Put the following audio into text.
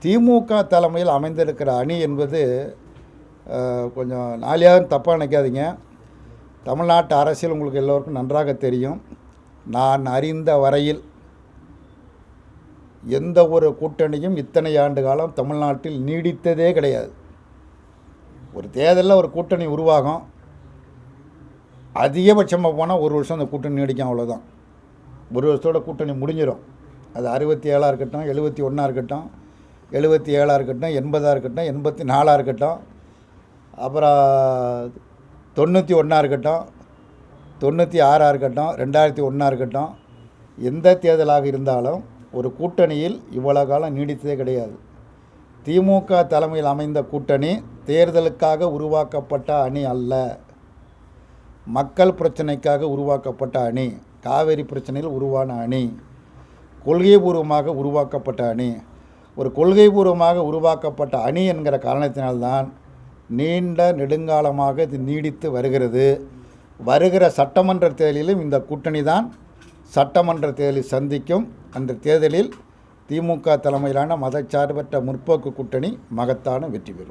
திமுக தலைமையில் அமைந்திருக்கிற அணி என்பது கொஞ்சம் நாளியாக தப்பாக நினைக்காதீங்க. தமிழ்நாட்டு அரசியல் உங்களுக்கு எல்லோருக்கும் நன்றாக தெரியும். நான் அறிந்த வரையில் எந்த ஒரு கூட்டணியும் இத்தனை ஆண்டு காலம் தமிழ்நாட்டில் நீடித்ததே கிடையாது. ஒரு தேர்தலில் ஒரு கூட்டணி உருவாகும், அதிகபட்சமாக போனால் ஒரு வருஷம் அந்த கூட்டணி நீடிக்கும், அவ்வளோதான். ஒரு வருஷத்தோட கூட்டணி முடிஞ்சிடும். அது 67 இருக்கட்டும், 71 இருக்கட்டும், 77 இருக்கட்டும், 80 இருக்கட்டும், 84 இருக்கட்டும், அப்புறம் 91 இருக்கட்டும், 96 இருக்கட்டும், 2001 இருக்கட்டும், எந்த தேர்தலாக இருந்தாலும் ஒரு கூட்டணியில் இவ்வளோ காலம் நீடித்ததே கிடையாது. திமுக தலைமையில் அமைந்த கூட்டணி தேர்தலுக்காக உருவாக்கப்பட்ட அணி அல்ல, மக்கள் பிரச்சனைக்காக உருவாக்கப்பட்ட அணி, காவிரி பிரச்சனையில் உருவான அணி, கொள்கைபூர்வமாக உருவாக்கப்பட்ட அணி. ஒரு கொள்கைபூர்வமாக உருவாக்கப்பட்ட அணி என்கிற காரணத்தினால்தான் நீண்ட நெடுங்காலமாக இது நீடித்து வருகிறது. வருகிற சட்டமன்ற தேர்தலிலும் இந்த கூட்டணி தான் சட்டமன்ற தேர்தலில் சந்திக்கும். அந்த தேர்தலில் திமுக தலைமையிலான மதச்சார்பற்ற முற்போக்கு கூட்டணி மகத்தான வெற்றி பெறும்.